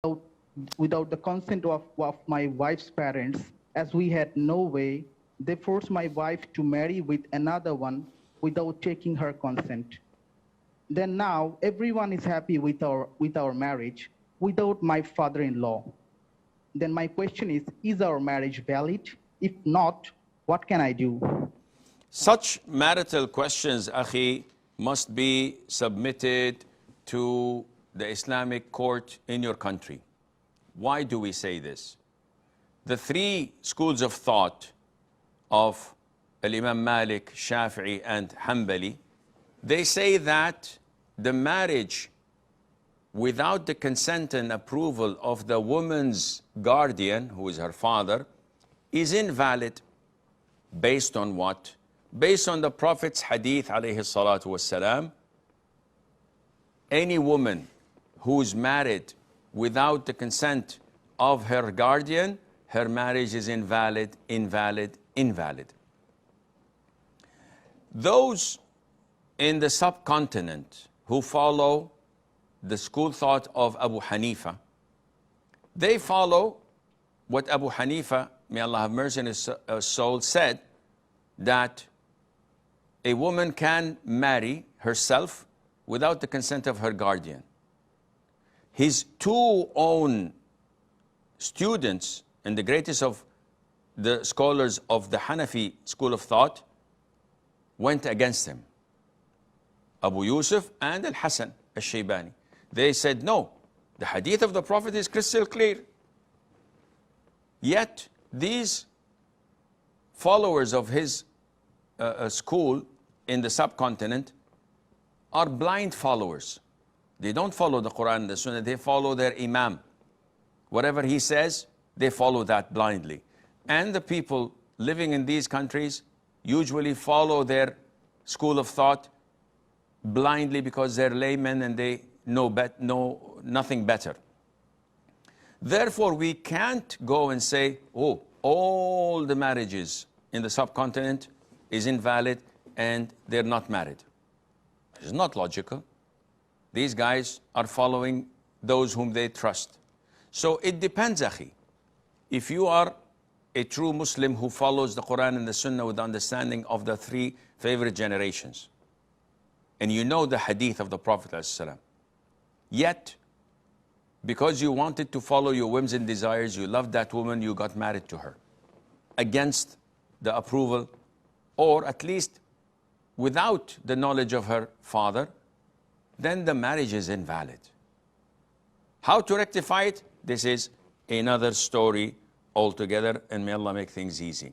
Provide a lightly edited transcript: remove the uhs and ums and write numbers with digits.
without, without the consent of my wife's parents, as we had no way. They forced my wife to marry with another one without taking her consent. Then now everyone is happy with our marriage without my father-in-law. Then my question is our marriage valid? If not, what can I do? Such marital questions, Akhi, must be submitted to the Islamic court in your country. Why do we say this? The three schools of thought of Imam Malik, Shafi'i, and Hanbali, they say that the marriage without the consent and approval of the woman's guardian, who is her father, is invalid. Based on what? Based on the Prophet's hadith, alayhi salatu wassalam, any woman who is married without the consent of her guardian, her marriage is invalid, invalid, invalid. Those in the subcontinent who follow the school thought of Abu Hanifa, they follow what Abu Hanifa, may Allah have mercy on his soul, said, that a woman can marry herself without the consent of her guardian. His two own students, and the greatest of the scholars of the Hanafi school of thought, went against him. Abu Yusuf and Al-Hasan Al-Shaybani. They said, no, the hadith of the Prophet is crystal clear. Yet, these followers of his school in the subcontinent are blind followers. They don't follow the Quran and the Sunnah, they follow their Imam. Whatever he says, they follow that blindly. And the people living in these countries usually follow their school of thought blindly because they're laymen and they know nothing better. Therefore, we can't go and say, oh, all the marriages in the subcontinent is invalid and they're not married. It's not logical. These guys are following those whom they trust. So it depends, Akhi. If you are a true Muslim who follows the Quran and the Sunnah with the understanding of the three favorite generations, and you know the hadith of the Prophet ﷺ, yet, because you wanted to follow your whims and desires, you loved that woman, you got married to her, against the approval, or at least without the knowledge of her father, then the marriage is invalid. How to rectify it? This is another story altogether, and may Allah make things easy.